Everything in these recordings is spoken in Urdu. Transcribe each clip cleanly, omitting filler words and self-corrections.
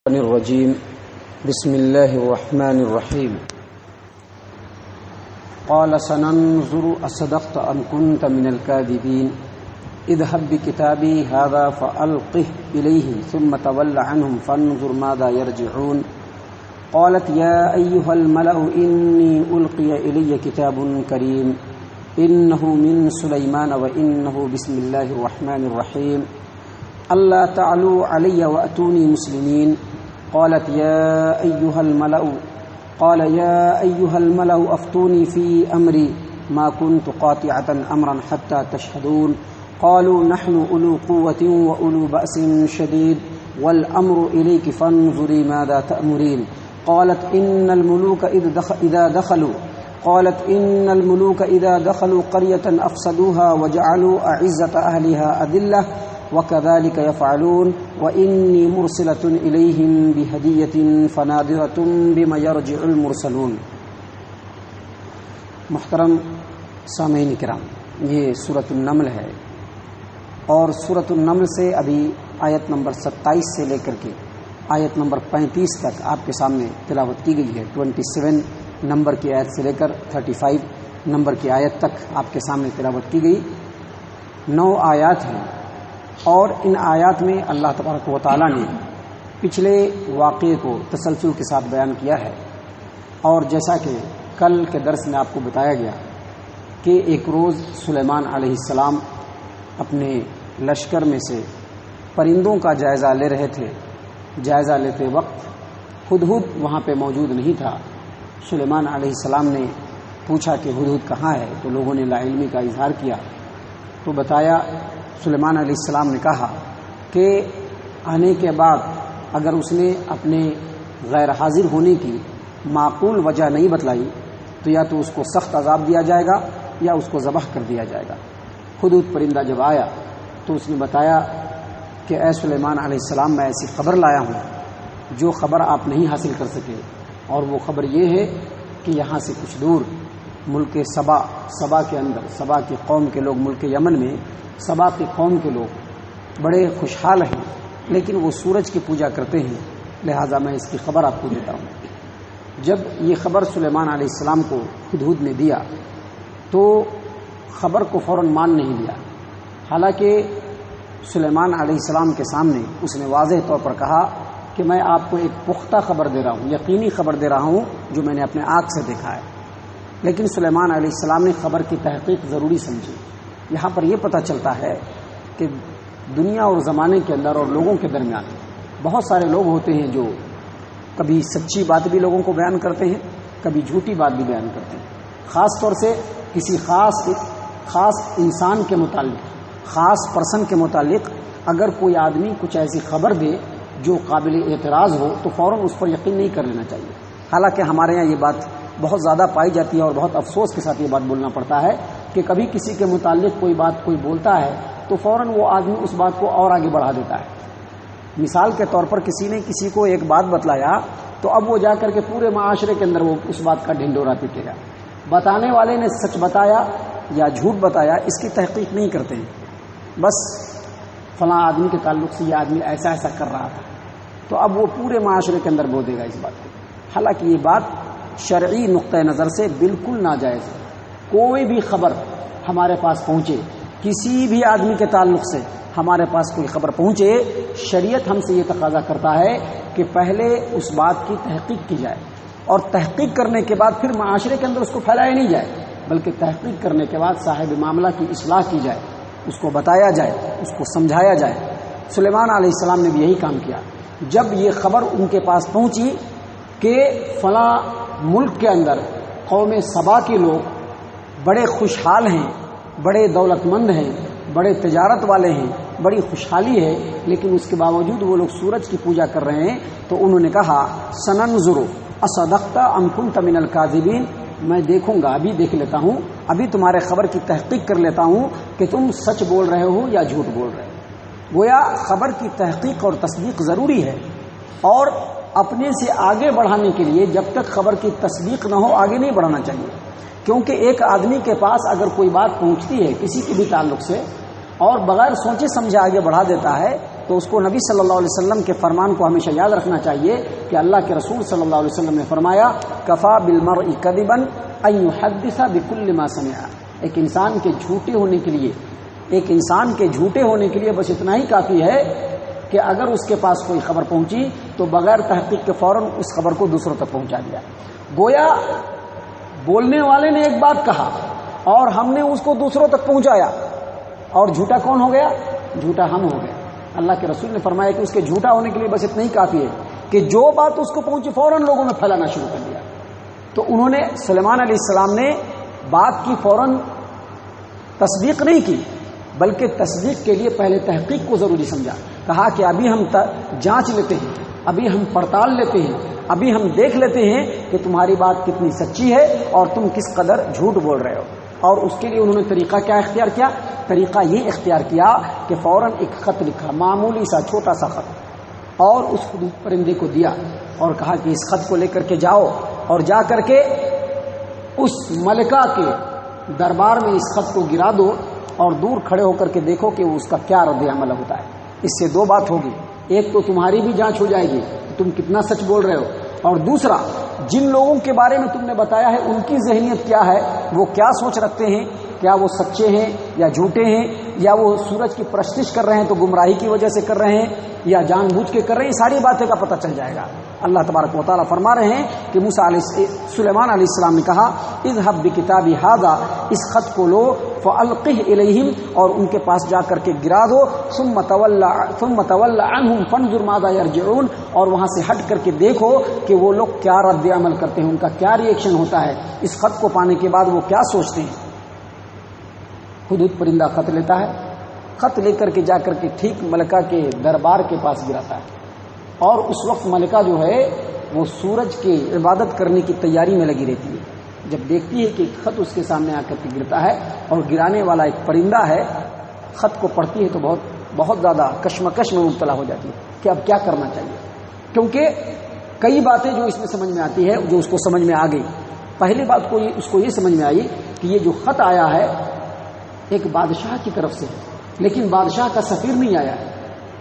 الرجيم بسم الله الرحمن الرحيم قال سننظر أصدقت أم كنت من الكاذبين اذهب بكتابي هذا فألقه إليهم ثم تول عنهم فانظر ماذا يرجعون قالت يا أيها الملأ إني ألقي إلي كتاب كريم إنه من سليمان وإنه بسم الله الرحمن الرحيم ألا تعلوا علي وأتوني مسلمين قال يا أيها الملأ أفتوني في أمري ما كنت قاطعة أمرا حتى تشهدون قالوا نحن أولو قوة وأولو بأس شديد والأمر إليك فانظري ماذا تأمرين قالت إن الملوك إذا دخلوا قرية أفسدوها وجعلوا أعزة أهلها أذلة وكذلك يفعلون وإني مرسلة إليهم بهدية فناظرة بما يرجع المرسلون۔ محترم سامعین کرام، یہ سورۃ النمل ہے اور سورۃ النمل سے ابھی آیت نمبر 27 سے لے کر کے آیت نمبر 35 تک آپ کے سامنے تلاوت کی گئی ہے۔ 27 نمبر کی آیت سے لے کر 35 نمبر کی آیت تک آپ کے سامنے تلاوت کی گئی۔ 9 آیات ہیں اور ان آیات میں اللہ تبارک و تعالیٰ نے پچھلے واقعے کو تسلسل کے ساتھ بیان کیا ہے، اور جیسا کہ کل کے درس میں آپ کو بتایا گیا کہ ایک روز سلیمان علیہ السلام اپنے لشکر میں سے پرندوں کا جائزہ لے رہے تھے۔ جائزہ لیتے وقت ہدہد وہاں پہ موجود نہیں تھا۔ سلیمان علیہ السلام نے پوچھا کہ ہدہد کہاں ہے، تو لوگوں نے لا علمی کا اظہار کیا، تو بتایا سلیمان علیہ السلام نے کہا کہ آنے کے بعد اگر اس نے اپنے غیر حاضر ہونے کی معقول وجہ نہیں بتلائی تو یا تو اس کو سخت عذاب دیا جائے گا یا اس کو ذبح کر دیا جائے گا۔ ہدہد پرندہ جب آیا تو اس نے بتایا کہ اے سلیمان علیہ السلام، میں ایسی خبر لایا ہوں جو خبر آپ نہیں حاصل کر سکے، اور وہ خبر یہ ہے کہ یہاں سے کچھ دور ملک سبا کے اندر، سبا کی قوم کے لوگ، ملک یمن میں سبا کی قوم کے لوگ بڑے خوشحال ہیں، لیکن وہ سورج کی پوجا کرتے ہیں، لہٰذا میں اس کی خبر آپ کو دیتا ہوں۔ جب یہ خبر سلیمان علیہ السلام کو ہدہد نے دیا تو خبر کو فوراً مان نہیں لیا، حالانکہ سلیمان علیہ السلام کے سامنے اس نے واضح طور پر کہا کہ میں آپ کو ایک پختہ خبر دے رہا ہوں، یقینی خبر دے رہا ہوں جو میں نے اپنے آنکھ سے دیکھا ہے۔ لیکن سلیمان علیہ السلام نے خبر کی تحقیق ضروری سمجھی۔ یہاں پر یہ پتہ چلتا ہے کہ دنیا اور زمانے کے اندر اور لوگوں کے درمیان بہت سارے لوگ ہوتے ہیں جو کبھی سچی بات بھی لوگوں کو بیان کرتے ہیں، کبھی جھوٹی بات بھی بیان کرتے ہیں، خاص طور سے کسی خاص انسان کے متعلق، خاص پرسن کے متعلق اگر کوئی آدمی کچھ ایسی خبر دے جو قابل اعتراض ہو تو فوراً اس پر یقین نہیں کر لینا چاہیے۔ حالانکہ ہمارے یہاں یہ بات بہت زیادہ پائی جاتی ہے اور بہت افسوس کے ساتھ یہ بات بولنا پڑتا ہے کہ کبھی کسی کے متعلق کوئی بات کوئی بولتا ہے تو فوراً وہ آدمی اس بات کو اور آگے بڑھا دیتا ہے۔ مثال کے طور پر کسی نے کسی کو ایک بات بتلایا تو اب وہ جا کر کے پورے معاشرے کے اندر وہ اس بات کا ڈھنڈورا پیٹے گا۔ بتانے والے نے سچ بتایا یا جھوٹ بتایا اس کی تحقیق نہیں کرتے ہیں، بس فلاں آدمی کے تعلق سے یہ آدمی ایسا کر رہا تھا، تو اب وہ پورے معاشرے کے اندر بول دے گا اس بات کو۔ حالانکہ یہ بات شرعی نقطۂ نظر سے بالکل ناجائز ہے۔ کوئی بھی خبر ہمارے پاس پہنچے، کسی بھی آدمی کے تعلق سے ہمارے پاس کوئی خبر پہنچے، شریعت ہم سے یہ تقاضا کرتا ہے کہ پہلے اس بات کی تحقیق کی جائے، اور تحقیق کرنے کے بعد پھر معاشرے کے اندر اس کو پھیلایا نہیں جائے، بلکہ تحقیق کرنے کے بعد صاحب معاملہ کی اصلاح کی جائے، اس کو بتایا جائے، اس کو سمجھایا جائے۔ سلیمان علیہ السلام نے بھی یہی کام کیا۔ جب یہ خبر ان کے پاس پہنچی کہ فلاں ملک کے اندر قوم سبا کے لوگ بڑے خوشحال ہیں، بڑے دولت مند ہیں، بڑے تجارت والے ہیں، بڑی خوشحالی ہے، لیکن اس کے باوجود وہ لوگ سورج کی پوجا کر رہے ہیں، تو انہوں نے کہا سننظر اصدقت ام کنت من الکاذبین، میں دیکھوں گا، ابھی دیکھ لیتا ہوں، ابھی تمہارے خبر کی تحقیق کر لیتا ہوں کہ تم سچ بول رہے ہو یا جھوٹ بول رہے ہو۔ گویا خبر کی تحقیق اور تصدیق ضروری ہے، اور اپنے سے آگے بڑھانے کے لیے جب تک خبر کی تصدیق نہ ہو آگے نہیں بڑھانا چاہیے، کیونکہ ایک آدمی کے پاس اگر کوئی بات پہنچتی ہے کسی کے بھی تعلق سے اور بغیر سوچے سمجھے آگے بڑھا دیتا ہے تو اس کو نبی صلی اللہ علیہ وسلم کے فرمان کو ہمیشہ یاد رکھنا چاہیے کہ اللہ کے رسول صلی اللہ علیہ وسلم نے فرمایا کفا بالمرء کذبا ان يحدث بكل ما سمع. ایک انسان کے جھوٹے ہونے کے لیے بس اتنا ہی کافی ہے کہ اگر اس کے پاس کوئی خبر پہنچی تو بغیر تحقیق کے فوراً اس خبر کو دوسروں تک پہنچا دیا. گویا بولنے والے نے ایک بات کہا اور ہم نے اس کو دوسروں تک پہنچایا، اور جھوٹا کون ہو گیا؟ جھوٹا ہم ہو گئے. اللہ کے رسول نے فرمایا کہ اس کے جھوٹا ہونے کے لیے بس اتنا ہی کافی ہے کہ جو بات اس کو پہنچی فوراً لوگوں میں پھیلانا شروع کر دیا. تو انہوں نے سلیمان علیہ السلام نے بات کی فوراً تصدیق نہیں کی، بلکہ تصدیق کے لیے پہلے تحقیق کو ضروری سمجھا. کہا کہ ابھی ہم جانچ لیتے ہیں، ابھی ہم پڑتال لیتے ہیں، ابھی ہم دیکھ لیتے ہیں کہ تمہاری بات کتنی سچی ہے اور تم کس قدر جھوٹ بول رہے ہو. اور اس کے لیے انہوں نے طریقہ کیا اختیار کیا؟ طریقہ یہ اختیار کیا کہ فوراً ایک خط لکھا، معمولی سا چھوٹا سا خط، اور اس پرندے کو دیا اور کہا کہ اس خط کو لے کر کے جاؤ اور جا کر کے اس ملکہ کے دربار میں اس خط کو گرا دو اور دور کھڑے ہو کر کے دیکھو کہ اس کا کیا رد عمل ہوتا ہے. اس سے دو بات ہوگی، ایک تو تمہاری بھی جانچ ہو جائے گی تم کتنا سچ بول رہے ہو، اور دوسرا جن لوگوں کے بارے میں تم نے بتایا ہے ان کی ذہنیت کیا ہے، وہ کیا سوچ رکھتے ہیں، کیا وہ سچے ہیں یا جھوٹے ہیں، یا وہ سورج کی پرستش کر رہے ہیں تو گمراہی کی وجہ سے کر رہے ہیں یا جان بوجھ کے کر رہے ہیں. یہ ساری باتیں کا پتہ چل جائے گا. اللہ تبارک و تعالیٰ فرما رہے ہیں کہ سلیمان علیہ السلام نے کہا اذهب بکتابی ھذا، اس خط کو لو فالقہ الیہم، اور ان کے پاس جا کر کے گرا دو، ثم تول عنہم فانظر ماذا یرجعون، اور وہاں سے ہٹ کر کے دیکھو کہ وہ لوگ کیا رد عمل کرتے ہیں، ان کا کیا ری ایکشن ہوتا ہے، اس خط کو پانے کے بعد وہ کیا سوچتے ہیں. ہدہد پرندہ خط لیتا ہے، خط لے کر کے جا کر کے ٹھیک ملکہ کے دربار کے پاس گراتا ہے، اور اس وقت ملکہ جو ہے وہ سورج کی عبادت کرنے کی تیاری میں لگی رہتی ہے. جب دیکھتی ہے کہ خط اس کے سامنے آ کر کے گرتا ہے اور گرانے والا ایک پرندہ ہے، خط کو پڑھتی ہے تو بہت زیادہ کشمکش میں مبتلا ہو جاتی ہے کہ اب کیا کرنا چاہیے. کیونکہ کئی باتیں جو اس میں سمجھ میں آتی ہے، جو اس کو سمجھ میں آ گئی. پہلی بات اس کو یہ سمجھ میں آئی کہ یہ جو خط آیا ہے ایک بادشاہ کی طرف سے ہے، لیکن بادشاہ کا سفیر نہیں آیا ہے.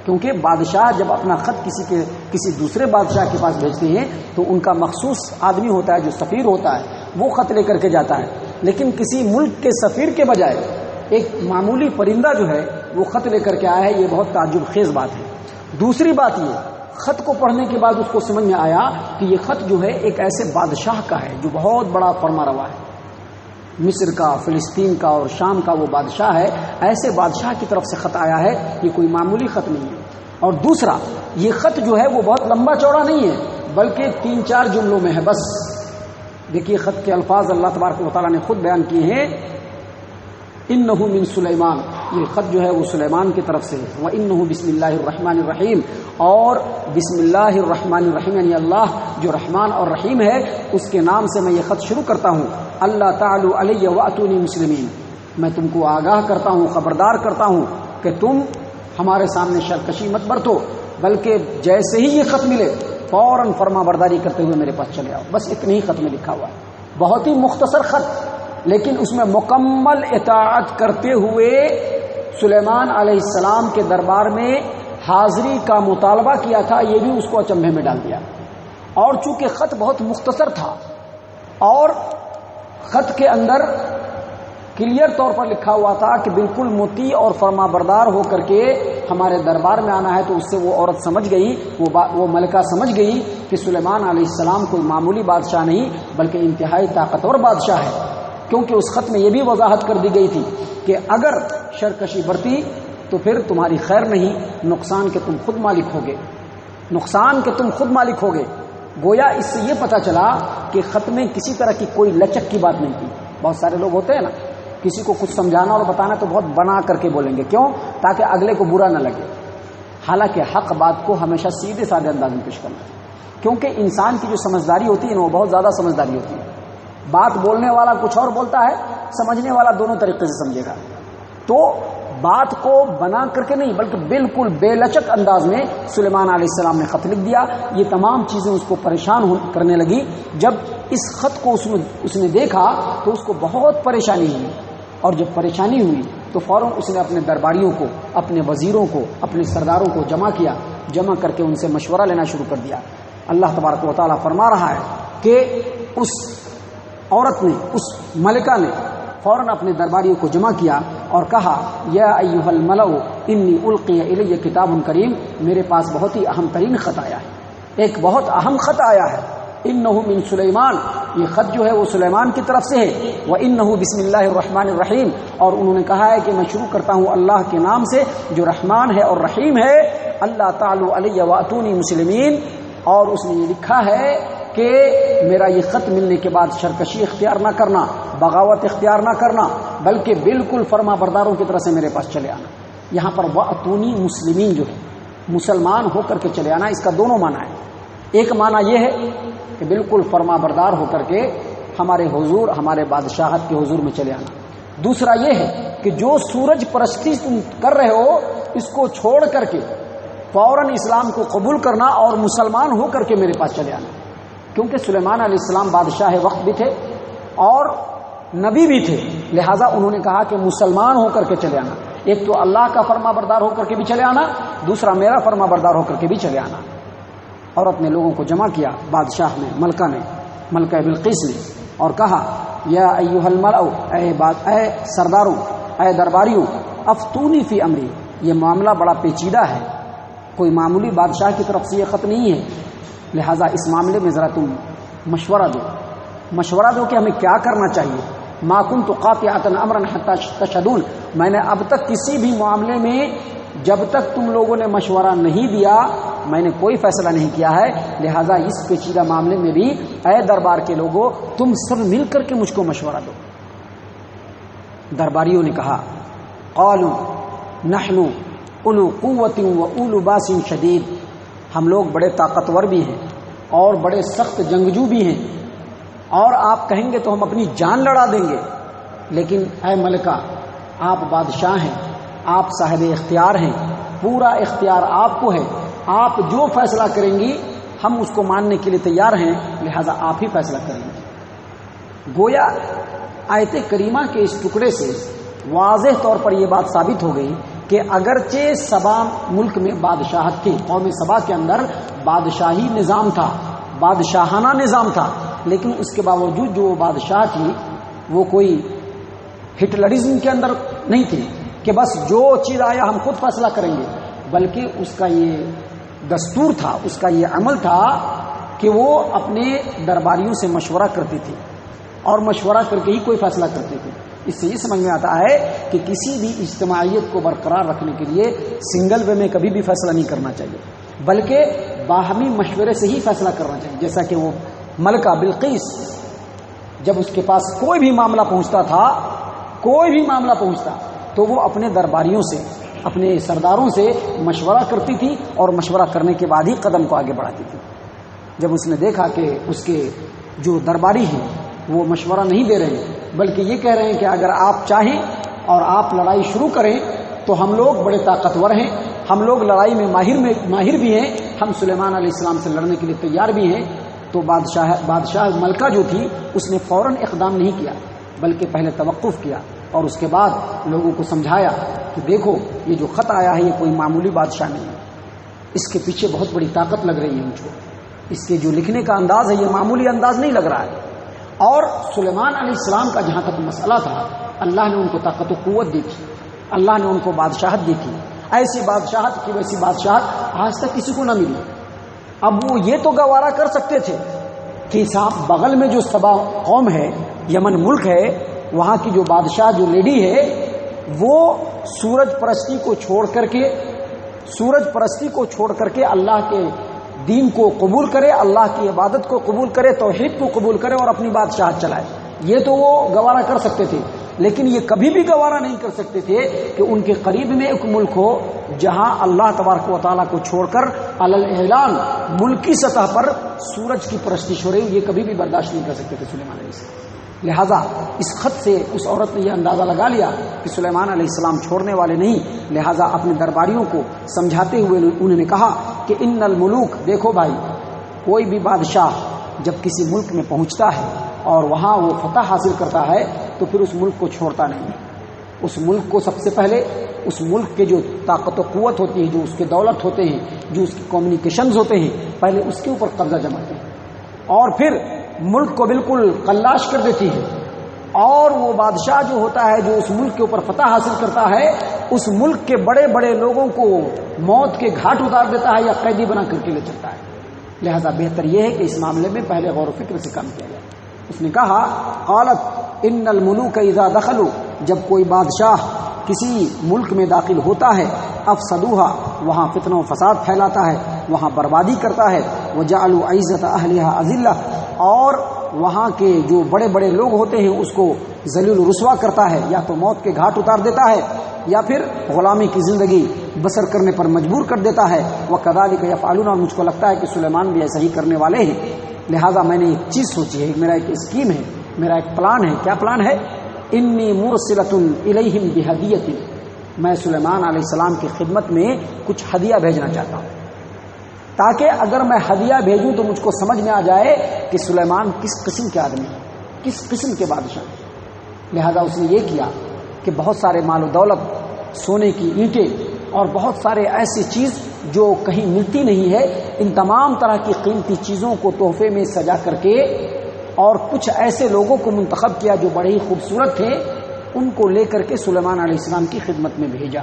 کیونکہ بادشاہ جب اپنا خط کسی دوسرے بادشاہ کے پاس بھیجتے ہیں تو ان کا مخصوص آدمی ہوتا ہے جو سفیر ہوتا ہے، وہ خط لے کر کے جاتا ہے. لیکن کسی ملک کے سفیر کے بجائے ایک معمولی پرندہ جو ہے وہ خط لے کر کے آیا ہے، یہ بہت تعجب خیز بات ہے. دوسری بات یہ، خط کو پڑھنے کے بعد اس کو سمجھ میں آیا کہ یہ خط جو ہے ایک ایسے بادشاہ کا ہے جو بہت بڑا فرما روا ہے، مصر کا، فلسطین کا اور شام کا وہ بادشاہ ہے. ایسے بادشاہ کی طرف سے خط آیا ہے، یہ کوئی معمولی خط نہیں ہے. اور دوسرا، یہ خط جو ہے وہ بہت لمبا چوڑا نہیں ہے بلکہ 3-4 جملوں میں ہے بس. دیکھیے خط کے الفاظ اللہ تبارک و تعالیٰ نے خود بیان کیے ہیں، انہ من سلیمان، یہ خط جو ہے وہ سلیمان کی طرف سے ہے. وانہ بسم اللہ الرحمن الرحیم، اور بسم اللہ الرحمن الرحیم یعنی اللہ جو رحمان اور رحیم ہے اس کے نام سے میں یہ خط شروع کرتا ہوں. اللہ تعالی علیہ واتونی مسلمین، میں تم کو آگاہ کرتا ہوں، خبردار کرتا ہوں کہ تم ہمارے سامنے شرکشی مت برتو، بلکہ جیسے ہی یہ خط ملے فوراً فرما برداری کرتے ہوئے میرے پاس چلے آؤ. بس اتنے ہی خط میں لکھا ہوا ہے، بہت ہی مختصر خط، لیکن اس میں مکمل اطاعت کرتے ہوئے سلیمان علیہ السلام کے دربار میں حاضری کا مطالبہ کیا تھا. یہ بھی اس کو اچنبھے میں ڈال دیا. اور چونکہ خط بہت مختصر تھا اور خط کے اندر کلیئر طور پر لکھا ہوا تھا کہ بالکل مطیع اور فرما بردار ہو کر کے ہمارے دربار میں آنا ہے، تو اس سے وہ عورت سمجھ گئی، وہ ملکہ سمجھ گئی کہ سلیمان علیہ السلام کوئی معمولی بادشاہ نہیں بلکہ انتہائی طاقتور بادشاہ ہے. کیونکہ اس خط میں یہ بھی وضاحت کر دی گئی تھی کہ اگر شرکشی برتی تو پھر تمہاری خیر نہیں، نقصان کے تم خود مالک ہوگے، نقصان کے تم خود مالک ہوگے. گویا اس سے یہ پتا چلا کہ خط میں کسی طرح کی کوئی لچک کی بات نہیں تھی. بہت سارے لوگ ہوتے ہیں نا، کسی کو کچھ سمجھانا اور بتانا تو بہت بنا کر کے بولیں گے، کیوں؟ تاکہ اگلے کو برا نہ لگے. حالانکہ حق بات کو ہمیشہ سیدھے سادے انداز میں پیش کرنا ہے، کیونکہ انسان کی جو سمجھداری ہوتی ہے نا وہ بہت زیادہ سمجھداری ہوتی ہے. بات بولنے والا کچھ اور بولتا ہے، سمجھنے والا دونوں طریقے سے سمجھے گا. تو بات کو بنا کر کے نہیں بلکہ بالکل بے لچک انداز میں سلیمان علیہ السلام نے خط لکھ دیا. یہ تمام چیزیں اس کو پریشان کرنے لگی. جب اس خط کو اس نے دیکھا تو اس کو بہت پریشانی ہوئی اور جب پریشانی ہوئی تو فوراً اس نے اپنے درباریوں کو، اپنے وزیروں کو، اپنے سرداروں کو جمع کیا، جمع کر کے ان سے مشورہ لینا شروع کر دیا۔ اللہ تبارک و تعالیٰ فرما رہا ہے کہ اس عورت نے، اس ملکہ نے فوراً اپنے درباریوں کو جمع کیا اور کہا یا ایھا الملأ انی القی الی کتاب کریم، میرے پاس بہت ہی اہم ترین خط آیا ہے، ایک بہت اہم خط آیا ہے، انہ من سلیمان، یہ خط جو ہے وہ سلیمان کی طرف سے ہے، وانہ بسم اللہ الرحمن الرحیم، اور انہوں نے کہا ہے کہ میں شروع کرتا ہوں اللہ کے نام سے جو رحمان ہے اور رحیم ہے، اللہ تعالی علی واتونی مسلمین، اور اس نے یہ لکھا ہے کہ میرا یہ خط ملنے کے بعد سرکشی اختیار نہ کرنا، بغاوت اختیار نہ کرنا، بلکہ بالکل فرما برداروں کی طرح سے میرے پاس چلے آنا۔ یہاں پر واتونی مسلمین جو ہے مسلمان ہو کر کے چلے آنا، اس کا دونوں معنی ہے۔ ایک معنی یہ ہے کہ بالکل فرما بردار ہو کر کے ہمارے حضور، ہمارے بادشاہت کے حضور میں چلے آنا۔ دوسرا یہ ہے کہ جو سورج پرستی تم کر رہے ہو اس کو چھوڑ کر کے فوراً اسلام کو قبول کرنا اور مسلمان ہو کر کے میرے پاس چلے آنا، کیونکہ سلیمان علیہ السلام بادشاہ وقت بھی تھے اور نبی بھی تھے، لہٰذا انہوں نے کہا کہ مسلمان ہو کر کے چلے آنا، ایک تو اللہ کا فرما بردار ہو کر کے بھی چلے آنا، دوسرا میرا فرما بردار ہو کر کے بھی چلے آنا۔ عورت نے لوگوں کو جمع کیا، بادشاہ نے، ملکہ بلقیس نے، اور کہا یا ایھا الملأ، اے سرداروں، اے درباریوں، افتونی فی امری، یہ معاملہ بڑا پیچیدہ ہے، کوئی معمولی بادشاہ کی طرف سے یہ خط نہیں ہے، لہٰذا اس معاملے میں ذرا تم مشورہ دو کہ ہمیں کیا کرنا چاہیے۔ ما کنت قاطعۃ امرا حتی تشہدون، میں نے اب تک کسی بھی معاملے میں جب تک تم لوگوں نے مشورہ نہیں دیا میں نے کوئی فیصلہ نہیں کیا ہے، لہٰذا اس پیچیدہ معاملے میں بھی اے دربار کے لوگوں تم سب مل کر کے مجھ کو مشورہ دو۔ درباریوں نے کہا قالوا نحن اولو قوت و اولو باس شدید، ہم لوگ بڑے طاقتور بھی ہیں اور بڑے سخت جنگجو بھی ہیں، اور آپ کہیں گے تو ہم اپنی جان لڑا دیں گے، لیکن اے ملکہ آپ بادشاہ ہیں، آپ صاحب اختیار ہیں، پورا اختیار آپ کو ہے، آپ جو فیصلہ کریں گی ہم اس کو ماننے کے لیے تیار ہیں، لہذا آپ ہی فیصلہ کریں گے۔ گویا آیت کریمہ کے اس ٹکڑے سے واضح طور پر یہ بات ثابت ہو گئی کہ اگرچہ سبا ملک میں بادشاہت تھی، قوم سبا کے اندر بادشاہی نظام تھا، بادشاہانہ نظام تھا، لیکن اس کے باوجود جو بادشاہ تھی وہ کوئی ہٹلرزم کے اندر نہیں تھی کہ بس جو چیز آیا ہم خود فیصلہ کریں گے، بلکہ اس کا یہ دستور تھا، اس کا یہ عمل تھا کہ وہ اپنے درباریوں سے مشورہ کرتی تھی اور مشورہ کر کے ہی کوئی فیصلہ کرتی تھی۔ اس سے یہ سمجھ میں آتا ہے کہ کسی بھی اجتماعیت کو برقرار رکھنے کے لیے سنگل وے میں کبھی بھی فیصلہ نہیں کرنا چاہیے، بلکہ باہمی مشورے سے ہی فیصلہ کرنا چاہیے۔ جیسا کہ وہ ملکہ بلقیس جب اس کے پاس کوئی بھی معاملہ پہنچتا تو وہ اپنے درباریوں سے، اپنے سرداروں سے مشورہ کرتی تھی اور مشورہ کرنے کے بعد ہی قدم کو آگے بڑھاتی تھی۔ جب اس نے دیکھا کہ اس کے جو درباری ہیں وہ مشورہ نہیں دے رہے ہیں بلکہ یہ کہہ رہے ہیں کہ اگر آپ چاہیں اور آپ لڑائی شروع کریں تو ہم لوگ بڑے طاقتور ہیں، ہم لوگ لڑائی میں ماہر بھی ہیں، ہم سلیمان علیہ السلام سے لڑنے کے لیے تیار بھی ہیں، تو بادشاہ ملکہ جو تھی اس نے فوراً اقدام نہیں کیا بلکہ پہلے توقف کیا اور اس کے بعد لوگوں کو سمجھایا کہ دیکھو یہ جو خط آیا ہے یہ کوئی معمولی بادشاہ نہیں ہے، اس کے پیچھے بہت بڑی طاقت لگ رہی ہے مجھ کو، اس کے جو لکھنے کا انداز ہے یہ معمولی انداز نہیں لگ رہا ہے۔ اور سلیمان علیہ السلام کا جہاں تک مسئلہ تھا، اللہ نے ان کو طاقت و قوت دی تھی، اللہ نے ان کو بادشاہت دی تھی، ایسی بادشاہت کی ویسی بادشاہت آج تک کسی کو نہ ملی۔ اب وہ یہ تو گوارا کر سکتے تھے کہ صاحب بغل میں جو سبا قوم ہے، یمن ملک ہے، وہاں کی جو بادشاہ جو لیڈی ہے وہ سورج پرستی کو چھوڑ کر کے اللہ کے دین کو قبول کرے، اللہ کی عبادت کو قبول کرے، توحید کو قبول کرے اور اپنی بادشاہت چلائے، یہ تو وہ گوارا کر سکتے تھے، لیکن یہ کبھی بھی گوارا نہیں کر سکتے تھے کہ ان کے قریب میں ایک ملک ہو جہاں اللہ تبارک و تعالیٰ کو چھوڑ کر علی الاعلان ملکی سطح پر سورج کی پرستش ہو رہی، یہ کبھی بھی برداشت نہیں کر سکتے تھے سلیمان علیہ السلام۔ لہٰذا اس خط سے اس عورت نے یہ اندازہ لگا لیا کہ سلیمان علیہ السلام چھوڑنے والے نہیں، لہٰذا اپنے درباریوں کو سمجھاتے ہوئے انہوں نے کہا کہ ان الملوک، دیکھو بھائی، کوئی بھی بادشاہ جب کسی ملک میں پہنچتا ہے اور وہاں وہ فتح حاصل کرتا ہے تو پھر اس ملک کو چھوڑتا نہیں ہے، اس ملک کو سب سے پہلے اس ملک کے جو طاقت و قوت ہوتی ہے، جو اس کے دولت ہوتے ہیں، جو اس کے کمیونیکیشنز ہوتے ہیں، پہلے اس کے اوپر قبضہ جماتے ہیں اور پھر ملک کو بالکل قلاش کر دیتی ہے، اور وہ بادشاہ جو ہوتا ہے جو اس ملک کے اوپر فتح حاصل کرتا ہے، اس ملک کے بڑے بڑے لوگوں کو موت کے گھاٹ اتار دیتا ہے یا قیدی بنا کر کے لے چلتا ہے۔ لہذا بہتر یہ ہے کہ اس معاملے میں پہلے غور و فکر سے کام کیا جائے۔ اس نے کہا قالت ان الملوک اذا دخلوا، جب کوئی بادشاہ کسی ملک میں داخل ہوتا ہے، افسدوها، وہاں فتنہ و فساد پھیلاتا ہے، وہاں بربادی کرتا ہے، وجعلوا عزت اہلها اذلہ، اور وہاں کے جو بڑے بڑے لوگ ہوتے ہیں اس کو ذلیل و رسوا کرتا ہے، یا تو موت کے گھاٹ اتار دیتا ہے یا پھر غلامی کی زندگی بسر کرنے پر مجبور کر دیتا ہے۔ وَكَذَلِكَ يَفْعَلُونَ، اور مجھ کو لگتا ہے کہ سلیمان بھی ایسا ہی کرنے والے ہیں۔ لہٰذا میں نے ایک چیز سوچی ہے، میرا ایک اسکیم ہے، میرا ایک پلان ہے۔ کیا پلان ہے؟ انی مرسلۃ الیہم بہدیۃ، میں سلیمان علیہ السلام کی خدمت میں کچھ ہدیہ بھیجنا چاہتا ہوں، تاکہ اگر میں ہدیہ بھیجوں تو مجھ کو سمجھ میں آ جائے کہ سلیمان کس قسم کے آدمی ہے، کس قسم کے بادشاہ ہیں۔ لہذا اس نے یہ کیا کہ بہت سارے مال و دولت، سونے کی اینٹیں اور بہت سارے ایسی چیز جو کہیں ملتی نہیں ہے، ان تمام طرح کی قیمتی چیزوں کو تحفے میں سجا کر کے، اور کچھ ایسے لوگوں کو منتخب کیا جو بڑے ہی خوبصورت تھے، ان کو لے کر کے سلیمان علیہ السلام کی خدمت میں بھیجا۔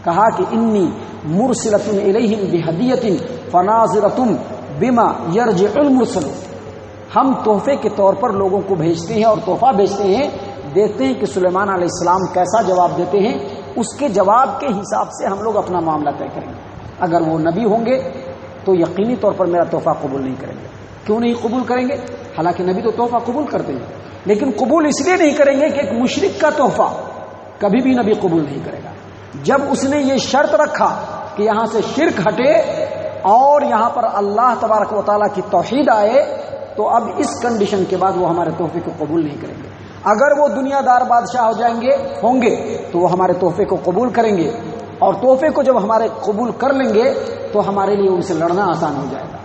کہا کہ انی مرسلۃ الیہم بہدیۃ فناظرۃ بما یرجع المرسل، ہم تحفے کے طور پر لوگوں کو بھیجتے ہیں اور تحفہ بھیجتے ہیں، دیکھتے ہیں کہ سلیمان علیہ السلام کیسا جواب دیتے ہیں، اس کے جواب کے حساب سے ہم لوگ اپنا معاملہ طے کریں گے۔ اگر وہ نبی ہوں گے تو یقینی طور پر میرا تحفہ قبول نہیں کریں گے۔ کیوں نہیں قبول کریں گے؟ حالانکہ نبی تو تحفہ قبول کرتے ہیں، لیکن قبول اس لیے نہیں کریں گے کہ ایک مشرک کا تحفہ کبھی بھی نبی قبول نہیں کرے گا۔ جب اس نے یہ شرط رکھا کہ یہاں سے شرک ہٹے اور یہاں پر اللہ تبارک و تعالیٰ کی توحید آئے، تو اب اس کنڈیشن کے بعد وہ ہمارے تحفے کو قبول نہیں کریں گے۔ اگر وہ دنیا دار بادشاہ ہوں گے تو وہ ہمارے تحفے کو قبول کریں گے، اور تحفے کو جب ہمارے قبول کر لیں گے تو ہمارے لیے ان سے لڑنا آسان ہو جائے گا۔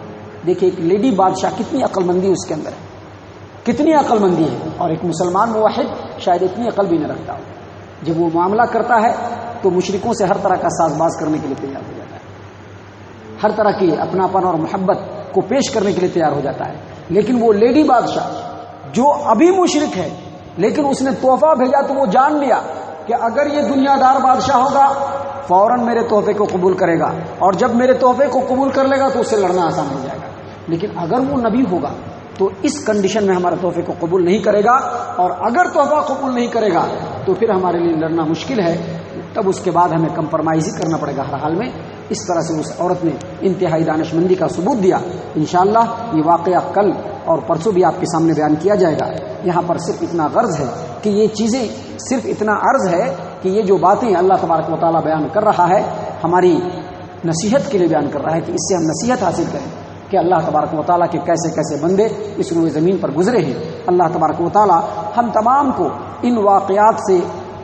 دیکھیے ایک لیڈی بادشاہ، کتنی عقل مندی اس کے اندر ہے، کتنی عقل مندی ہے، اور ایک مسلمان موحد شاید اتنی عقل بھی نہ رکھتا ہو۔ جب وہ معاملہ کرتا ہے تو مشرکوں سے ہر طرح کا ساز باز کرنے کے لیے تیار ہو جاتا ہے، ہر طرح کی اپناپن اور محبت کو پیش کرنے کے لیے تیار ہو جاتا ہے۔ لیکن وہ لیڈی بادشاہ جو ابھی مشرک ہے، لیکن اس نے تحفہ بھیجا تو وہ جان لیا کہ اگر یہ دنیا دار بادشاہ ہوگا فوراً میرے تحفے کو قبول کرے گا، اور جب میرے تحفے کو قبول کر لے گا تو اس سے لڑنا آسان ہو جائے گا۔ لیکن اگر وہ نبی ہوگا تو اس کنڈیشن میں ہمارے تحفے کو قبول نہیں کرے گا، اور اگر تحفہ قبول نہیں کرے گا تو پھر ہمارے لیے لڑنا مشکل ہے۔ تب اس کے بعد ہمیں کمپرمائز ہی کرنا پڑے گا ہر حال میں۔ اس طرح سے اس عورت نے انتہائی دانش مندی کا ثبوت دیا۔ انشاءاللہ یہ واقعہ کل اور پرسوں بھی آپ کے سامنے بیان کیا جائے گا۔ یہاں پر صرف اتنا غرض ہے کہ یہ چیزیں، صرف اتنا عرض ہے کہ یہ جو باتیں اللہ تبارک و تعالیٰ بیان کر رہا ہے ہماری نصیحت کے لیے بیان کر رہا ہے، کہ اس سے ہم نصیحت حاصل کریں کہ اللہ تبارک و تعالیٰ کے کیسے کیسے بندے اس روئے زمین پر گزرے ہیں۔ اللہ تبارک و تعالیٰ ہم تمام کو ان واقعات سے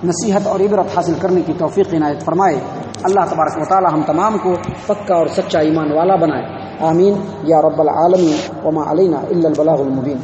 نصیحت اور عبرت حاصل کرنے کی توفیق عنایت فرمائے۔ اللہ تبارک و تعالیٰ ہم تمام کو پکا اور سچا ایمان والا بنائے۔ آمین یا رب العالمین، وما علینا الا البلاغ المبین۔